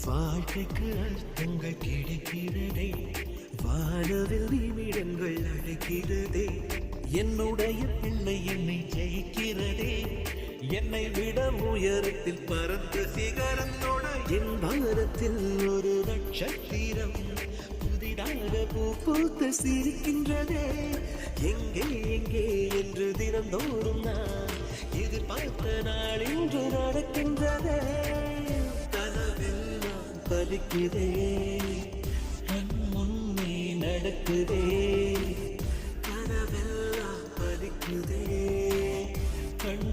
வாழ்க்கைக்கு அர்த்தங்கள் கிடைக்கிறதே, வானவில் நிமிடங்கள் அழைக்கிறதே, என்னுடைய பிள்ளை என்னை ஜெயிக்கிறதே, என்னை விட உயரத்தில் பறந்த சிகரத்தோட என் பாரத்தில் ஒரு நட்சத்திரம் புதிதாக பூ பூத்து சிரிக்கின்றதே. எங்கே எங்கே என்று தினந்தோறும் நான் எதிர்பார்த்த நாள் இன்று நடக்கின்றதே. கனவெல்லாம் பலிக்குதே, கண் முன்னே நடக்குதே, கனவெல்லாம் பலிக்குதே, கண்